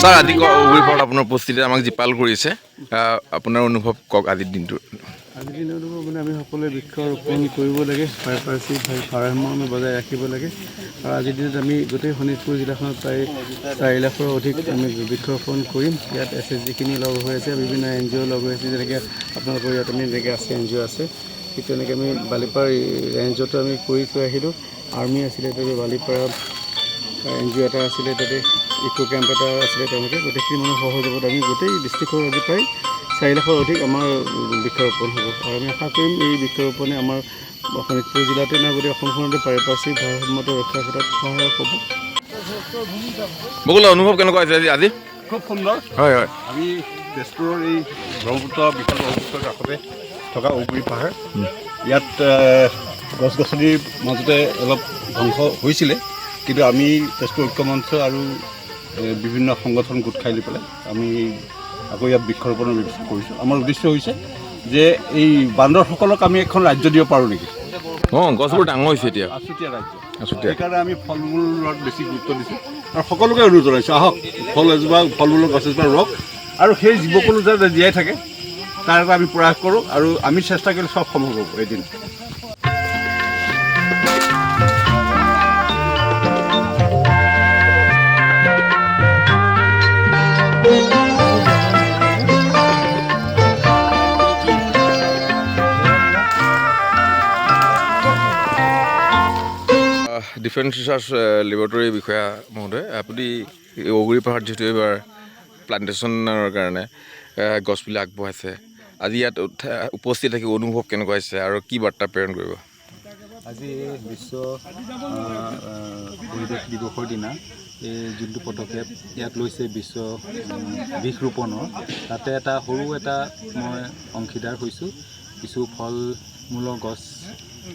Sir আজি অগ্নিপথত আপোনাৰ উপস্থিতি আমাক জীপাল কৰিছে আপোনাৰ অনুভৱ কওক আজিৰ দিনটো আজিৰ দিনতো মানে আমি সকলোৱে বৃক্ষৰোপণ কৰিব লাগে পাৰিপাৰ্শ্বিক ভাৰসাম্য আমি বজাই ৰাখিব লাগে আৰু আজিৰ দিনত আমি গোটেই শোণিতপুৰ জিলাখনত প্ৰায় 4 লাখৰো অধিক আমি বৃক্ষৰোপণ কৰিম ইয়াত SSGখিনি লগ হৈ আছে বিভিন্ন NGO লগ হৈ আছে যেনেকৈ আপোনালোকৰ ইয়াত আমি যেনেকৈ আছে NGO আছে ঠিক তেনেকৈ আমি বালিপাৰা ৰেঞ্জতো আমি কৰি থৈ আহিলোঁ আৰ্মি আছিলে তাতে বালিপাৰা NGO এটা আছিলে তাতে ইকো কেম্প এটা আছিলে তেওঁলোকে গোটেইখিনি মানুহ সহযোগত আমি গোটেই ডিষ্ট্ৰিক্টৰ আজি প্ৰায় 4 লাখৰ অধিক আমাৰ বৃক্ষৰোপণ হ'ব আৰু আমি আশা কৰিম এই বৃক্ষৰোপণে আমাৰ শোণিতপুৰ জিলাতে না গোটেই অসমখনতে পাৰিপাৰ্শ্বিক ভাৰসাম্যতা ৰক্ষাৰ ক্ষেত্ৰত সহায়ক হ'ব। বকুল অনুভৱ কেনেকুৱা হৈছে আজি খুব সুন্দৰ হয় হয় আমি তেজপুৰৰ এই ব্ৰহ্মপুত্ৰ বিশাল ব্ৰহ্মপুত্ৰৰ কাষতে থকা ঔগুৰি পাহাৰ ইয়াত গছ গছনিৰ মাজতে অলপ ধ্বংস হৈছিলে কিন্তু আমি তেজপুৰ ঐক্য মঞ্চ আৰু বিভিন্ন সংগঠন গোট খাই লৈ পেলাই আমি আকৌ ইয়াত বৃক্ষৰোপণৰ ব্যৱস্থা কৰিছোঁ। আমাৰ উদ্দেশ্য হৈছে যে এই বান্দৰসকলক আমি এখন ৰাজ্য দিব পাৰোঁ নেকি। গছবোৰ ডাঙৰ হৈছে এতিয়া আচুতীয়া ৰাজ্য সেইকাৰণে আমি ফল মূলত বেছি গুৰুত্ব দিছোঁ আৰু সকলোকে অনুৰোধ জনাইছোঁ আহক ফল মূলৰ গছ এজোপা ৰুৱক আৰু সেই জীৱকুলো যাতে জীয়াই থাকে তাৰ এটা আমি প্ৰয়াস কৰোঁ আৰু আমি চেষ্টা কৰিলে চব সম্ভৱ হ'ব এদিন। ডিফেন্স ৰিচাৰ্চ লেবৰেটৰী বিষয়া মহোদয় আপুনি অগুৰি পাহাৰত যিহেতু এইবাৰ প্লান্টেশ্যনৰ কাৰণে গছবিলাক আগবঢ়াইছে আজি ইয়াত উপস্থিত থাকি অনুভৱ কেনেকুৱা হৈছে আৰু কি বাৰ্তা প্ৰেৰণ কৰিব। আজি বিশ্ব পৰিৱেশ দিৱসৰ দিনা এই যোনটো পদক্ষেপ ইয়াত লৈছে বিশ্ব বৃক্ষ ৰোপণৰ তাতে এটা সৰু এটা মই অংশীদাৰ হৈছোঁ। কিছু ফল মূলৰ গছ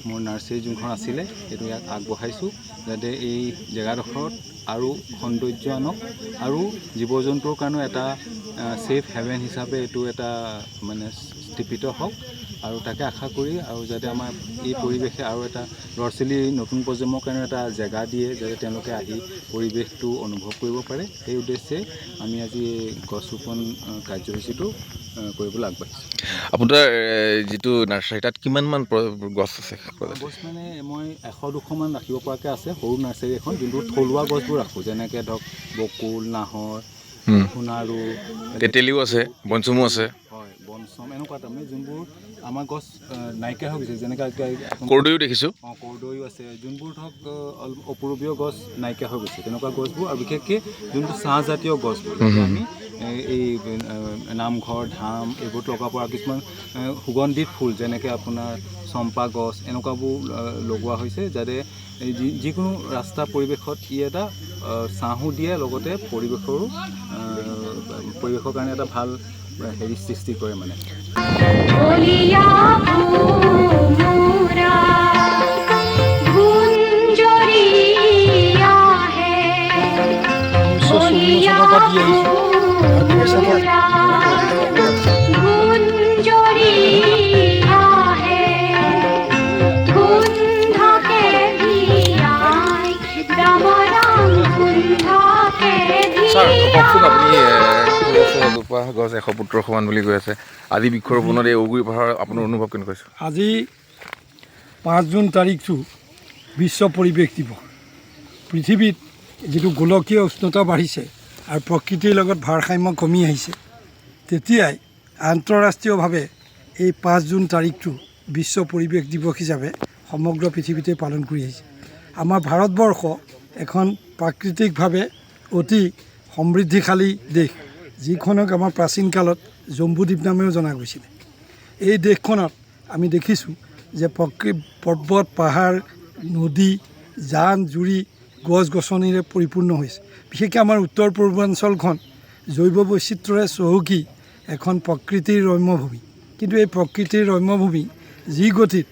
মোৰ নাৰ্চাৰী যোনখন আছিলে সেইটো ইয়াক আগবঢ়াইছোঁ যাতে এই জেগাডোখৰত আৰু সৌন্দৰ্য আনক আৰু জীৱ জন্তুৰ কাৰণেও এটা ছেফ হেভেন হিচাপে এইটো এটা মানে স্থাপিত হওক আৰু তাকে আশা কৰি আৰু যাতে আমাৰ এই পৰিৱেশে আৰু এটা ল'ৰা ছোৱালী নতুন প্ৰজন্মৰ কাৰণে এটা জেগা দিয়ে যাতে তেওঁলোকে আহি পৰিৱেশটো অনুভৱ কৰিব পাৰে সেই উদ্দেশ্যে আমি আজি গছ ৰোপণ কাৰ্যসূচীটো কৰিবলৈ আগবাঢ়িছোঁ। আপোনাৰ যিটো নাৰ্চাৰী তাত কিমানমান গছ আছে? গছ মানে মই 100-200 মান ৰাখিব পৰাকৈ আছে সৰু নাৰ্চাৰী এখন যোনটো থলুৱা গছবোৰ ৰাখোঁ যেনেকৈ ধৰক বকুল নাহৰ সোণাৰু তেতেলীও আছে বনচুমো আছে হয় বনচুম এনেকুৱা তাৰমানে যোনবোৰ আমাৰ গছ নাইকিয়া হৈ গৈছে যেনেকৈ কৰ্দৈও দেখিছোঁ কৰ্দৈও আছে যোনবোৰ ধৰক অপূৰবীয় গছ নাইকিয়া হৈ গৈছে তেনেকুৱা গছবোৰ আৰু বিশেষকৈ যোনবোৰ চাহজাতীয় গছবোৰ আমি এই নামঘৰ ধাম এইবোৰত লগাব পৰা কিছুমান সুগন্ধিত ফুল যেনেকৈ আপোনাৰ চম্পা গছ এনেকুৱাবোৰ লগোৱা হৈছে যাতে যিকোনো ৰাস্তা পৰিৱেশত ই এটা ছাঁহো দিয়ে লগতে পৰিৱেশৰ কাৰণে এটা ভাল হেৰি সৃষ্টি কৰে মানে। ছাৰ কওকচোন আপুনি এজোপা গছ 100 পুত্ৰৰ সমান বুলি কৈ আছে আজি বৃক্ষৰোপণত এই অগুৰি পাহাৰৰ আপোনাৰ অনুভৱ কেনেকুৱা হৈছে? আজি 5 জুন তাৰিখটো বিশ্ব পৰিৱেশ দিৱস। পৃথিৱীত যিটো গোলকীয় উষ্ণতা বাঢ়িছে আৰু প্ৰকৃতিৰ লগত ভাৰসাম্য কমি আহিছে তেতিয়াই আন্তঃৰাষ্ট্ৰীয়ভাৱে এই 5 জুন তাৰিখটো বিশ্ব পৰিৱেশ দিৱস হিচাপে সমগ্ৰ পৃথিৱীতে পালন কৰি আহিছে। আমাৰ ভাৰতবৰ্ষ এখন প্ৰাকৃতিকভাৱে অতি সমৃদ্ধিশালী দেশ যিখনক আমাৰ প্ৰাচীন কালত জম্বুদ্বীপ নামেও জনা গৈছিলে। এই দেশখনত আমি দেখিছোঁ যে পৰ্বত পাহাৰ নদী জান জুৰি গছ গছনিৰে পৰিপূৰ্ণ হৈছে। বিশেষকৈ আমাৰ উত্তৰ পূৰ্বাঞ্চলখন জৈৱ বৈচিত্ৰ্যৰে চহকী এখন প্ৰকৃতিৰ ৰম্যভূমি। কিন্তু এই প্ৰকৃতিৰ ৰম্যভূমি যি গতিত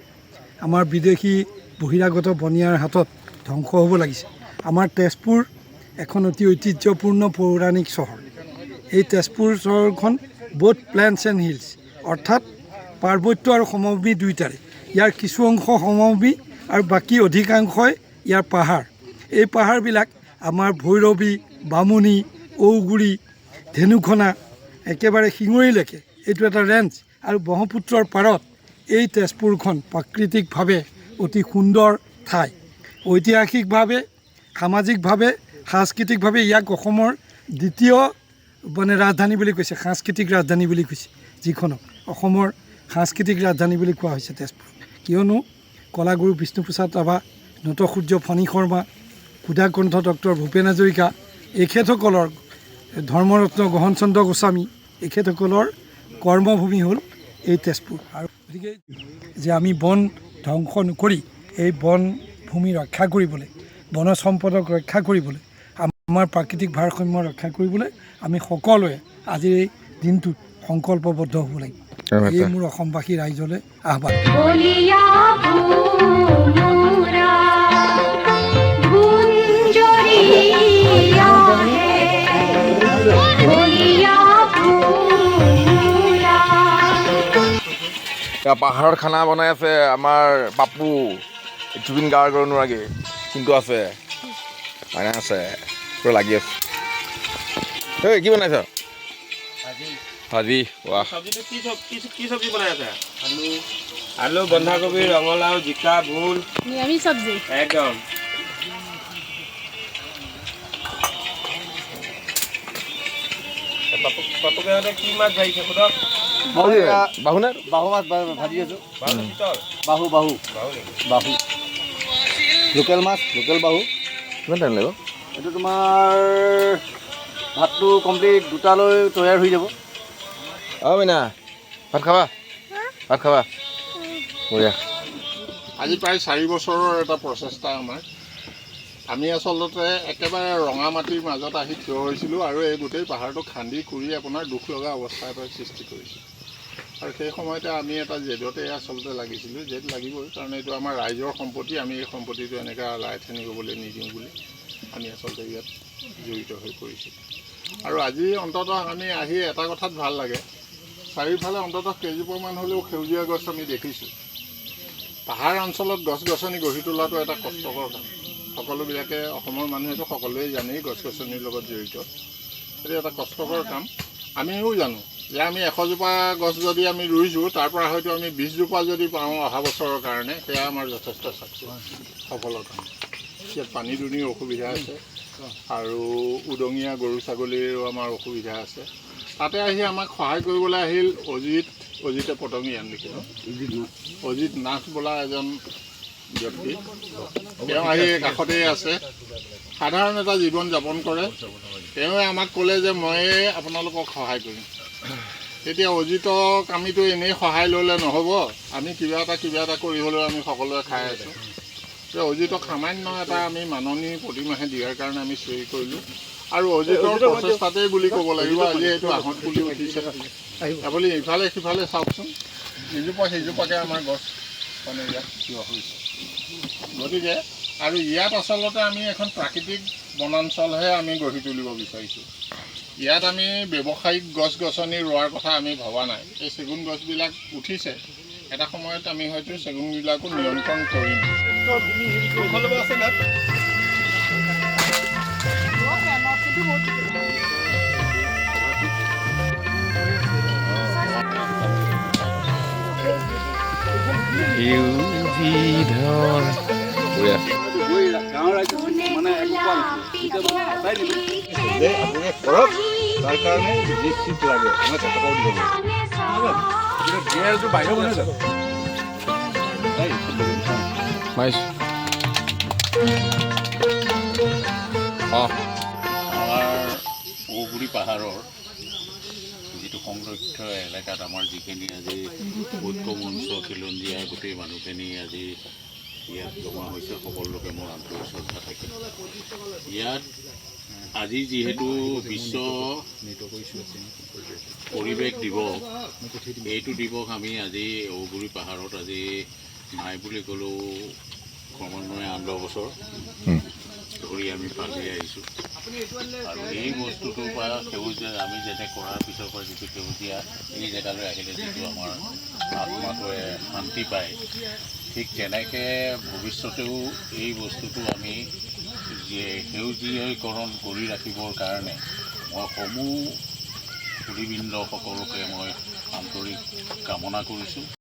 আমাৰ বিদেশী বহিৰাগত বনিয়াৰ হাতত ধ্বংস হ'ব লাগিছে। আমাৰ তেজপুৰ এখন অতি ঐতিহ্যপূৰ্ণ পৌৰাণিক চহৰ। এই তেজপুৰ চহৰখন বোথ প্লেন্স এণ্ড হিলছ অৰ্থাৎ পাৰ্বত্য আৰু সমভূমি দুয়োটাৰে। ইয়াৰ কিছু অংশ সমভূমি আৰু বাকী অধিকাংশই ইয়াৰ পাহাৰ। এই পাহাৰবিলাক আমাৰ ভৈৰৱী বামুণী ঔগুৰি ধেনুখনা একেবাৰে শিঙৰিলৈকে এইটো এটা ৰেঞ্জ আৰু ব্ৰহ্মপুত্ৰৰ পাৰত এই তেজপুৰখন প্ৰাকৃতিকভাৱে অতি সুন্দৰ ঠাই ঐতিহাসিকভাৱে সামাজিকভাৱে সাংস্কৃতিকভাৱে ইয়াক অসমৰ দ্বিতীয় মানে ৰাজধানী বুলি কৈছে সাংস্কৃতিক ৰাজধানী বুলি কৈছে যিখনক অসমৰ সাংস্কৃতিক ৰাজধানী বুলি কোৱা হৈছে তেজপুৰ কিয়নো কলাগুৰু বিষ্ণুপ্ৰসাদ ৰাভা নটসূৰ্য ফণী শৰ্মা সুধাকণ্ঠ ডক্টৰ ভূপেন হাজৰিকা এখেতসকলৰ ধৰ্মৰত্ন গহনচন্দ্ৰ গোস্বামী এখেতসকলৰ কৰ্মভূমি হ'ল এই তেজপুৰ আৰু গতিকে যে আমি বন ধ্বংস নকৰি এই বনভূমি ৰক্ষা কৰিবলৈ বনজ সম্পদক ৰক্ষা কৰিবলৈ আমাৰ প্ৰাকৃতিক ভাৰসাম্য ৰক্ষা কৰিবলৈ আমি সকলোৱে আজিৰ এই দিনটোত সংকল্পবদ্ধ হ'ব লাগিব এই মোৰ অসমবাসী ৰাইজলৈ আহ্বান পাহাৰত খানা বনাই আছে আমাৰ পাপু জুবিন গাৰ্গৰ অনুৰাগী কিন্তু আছে মানে আছে পুৰা লাগি আছে এই কি বনাইছ ভাজি ৱাহ কি চব্জি বনাই আছে আলু বন্ধাকবি ৰঙালাও জিকা ভোল নিৰামিষ চব্জি একদম পাপুকে কি মাছ ভাজিছে সোধক বাহু নে বাহু মাছ ভাজি আছোঁ বাহু বাহু লোকেল মাছ লোকেল বাহু কিমান টাইম লাগিব এইটো তোমাৰ ভাতটো কমপ্লিট দুটালৈ তৈয়াৰ হৈ যাব অঁ মীনা ভাত খাবা বঢ়িয়া আজি প্ৰায় 4 বছৰৰ এটা প্ৰচেষ্টা আমাৰ আমি আচলতে একেবাৰে ৰঙা মাটিৰ মাজত আহি থিয় হৈছিলোঁ আৰু এই গোটেই পাহাৰটো খান্দি কৰি আপোনাৰ দুখ লগা অৱস্থা এটা সৃষ্টি কৰিছিল আৰু সেই সময়তে আমি এটা জেদতে আচলতে লাগিছিলোঁ জেদ লাগিবই কাৰণ এইটো আমাৰ ৰাইজৰ সম্পত্তি আমি এই সম্পত্তিটো এনেকৈ লাইঠানি হ'বলৈ নিদিওঁ বুলি আমি আচলতে ইয়াত জড়িত হৈ পৰিছোঁ আৰু আজি অন্ততঃ আমি আহি এটা কথাত ভাল লাগে চাৰিওফালে অন্ততঃ কেইজোপামান হ'লেও সেউজীয়া গছ আমি দেখিছোঁ পাহাৰ অঞ্চলত গছ গছনি গঢ়ি তোলাটো এটা কষ্টকৰ কাম সকলোবিলাকে অসমৰ মানুহেতো সকলোৱে জানেই গছ গছনিৰ লগত জড়িত এইটো এটা কষ্টকৰ কাম আমিও জানো যে আমি 100 জোপা গছ যদি আমি ৰুইছোঁ তাৰ পৰা হয়তো আমি 20 জোপা যদি পাওঁ অহা বছৰৰ কাৰণে সেয়া আমাৰ যথেষ্ট সফলতা ইয়াত পানী দুনিৰ অসুবিধা আছে আৰু উদঙীয়া গৰু ছাগলীৰো আমাৰ অসুবিধা আছে তাতে আহি আমাক সহায় কৰিবলৈ আহিল অজিতে পটঙীয়ান নেকি অজিত নাথ বোলা এজন ব্যক্তি তেওঁ আহি কাষতেই আছে সাধাৰণ এটা জীৱন যাপন কৰে তেওঁ আমাক ক'লে যে মই আপোনালোকক সহায় কৰিম তেতিয়া অজিতক আমিতো এনেই সহায় ল'লে নহ'ব আমি কিবা এটা কৰি হ'লেও আমি সকলোৱে খাই আছোঁ অজিতক সামান্য এটা আমি মাননি প্ৰতিমাহে দিয়াৰ কাৰণে আমি চহী কৰিলোঁ আৰু অজিতৰ প্ৰচেষ্টাতেই বুলি ক'ব লাগিব আজি এইটো আহঁত পুলি উঠিছে আপুনি ইফালে সিফালে চাওকচোন ইজোপা সিজোপাকৈ আমাৰ গছ মানে ইয়াত থিয় হৈছে গতিকে আৰু ইয়াত আচলতে আমি এখন প্ৰাকৃতিক বনাঞ্চলহে আমি গঢ়ি তুলিব বিচাৰিছোঁ ইয়াত আমি ব্যৱসায়িক গছ গছনি ৰোৱাৰ কথা আমি ভবা নাই এই চেগুন গছবিলাক উঠিছে এটা সময়ত আমি হয়তো চেগুনবিলাকো নিয়ন্ত্ৰণ কৰিম গাঁৱৰ ৰাইজে মানে একো কোৱা নাছিলে যে আপুনি কৰক তাৰ কাৰণে যি চিট লাগে মই টকাও দিব লাগিব বাহিৰ বনাই যাব আমাৰ ঔগুৰি পাহাৰৰ যিটো সংৰক্ষিত এলেকাত আমাৰ যিখিনি আজি ঐক্য মঞ্চ খিলঞ্জীয়া গোটেই মানুহখিনি আজি ইয়াত জমা হৈছে সকলোকে মোৰ আন্তৰিক শ্ৰদ্ধা থাকে ইয়াত আজি যিহেতু বিশ্ব পৰিৱেশ দিৱস এইটো দিৱস আমি আজি ঔগুৰি পাহাৰত আজি নাই বুলি ক'লেও ক্ৰমান্বয়ে 8 বছৰ ধৰি আমি পালি আহিছোঁ আৰু এই বস্তুটোৰ পৰা সেউজীয়া আমি যেনে কৰাৰ পিছৰ পৰা যিটো সেউজীয়া এই জেগালৈ আহিলে যিটো আমাৰ আত্মাটোৱে শান্তি পায় ঠিক তেনেকৈ ভৱিষ্যতেও এই বস্তুটো আমি সেউজীয়কৰণ কৰি ৰাখিবৰ কাৰণে মই সমূহ সুধীবৃন্দ সকলোকে মই আন্তৰিক কামনা কৰিছোঁ।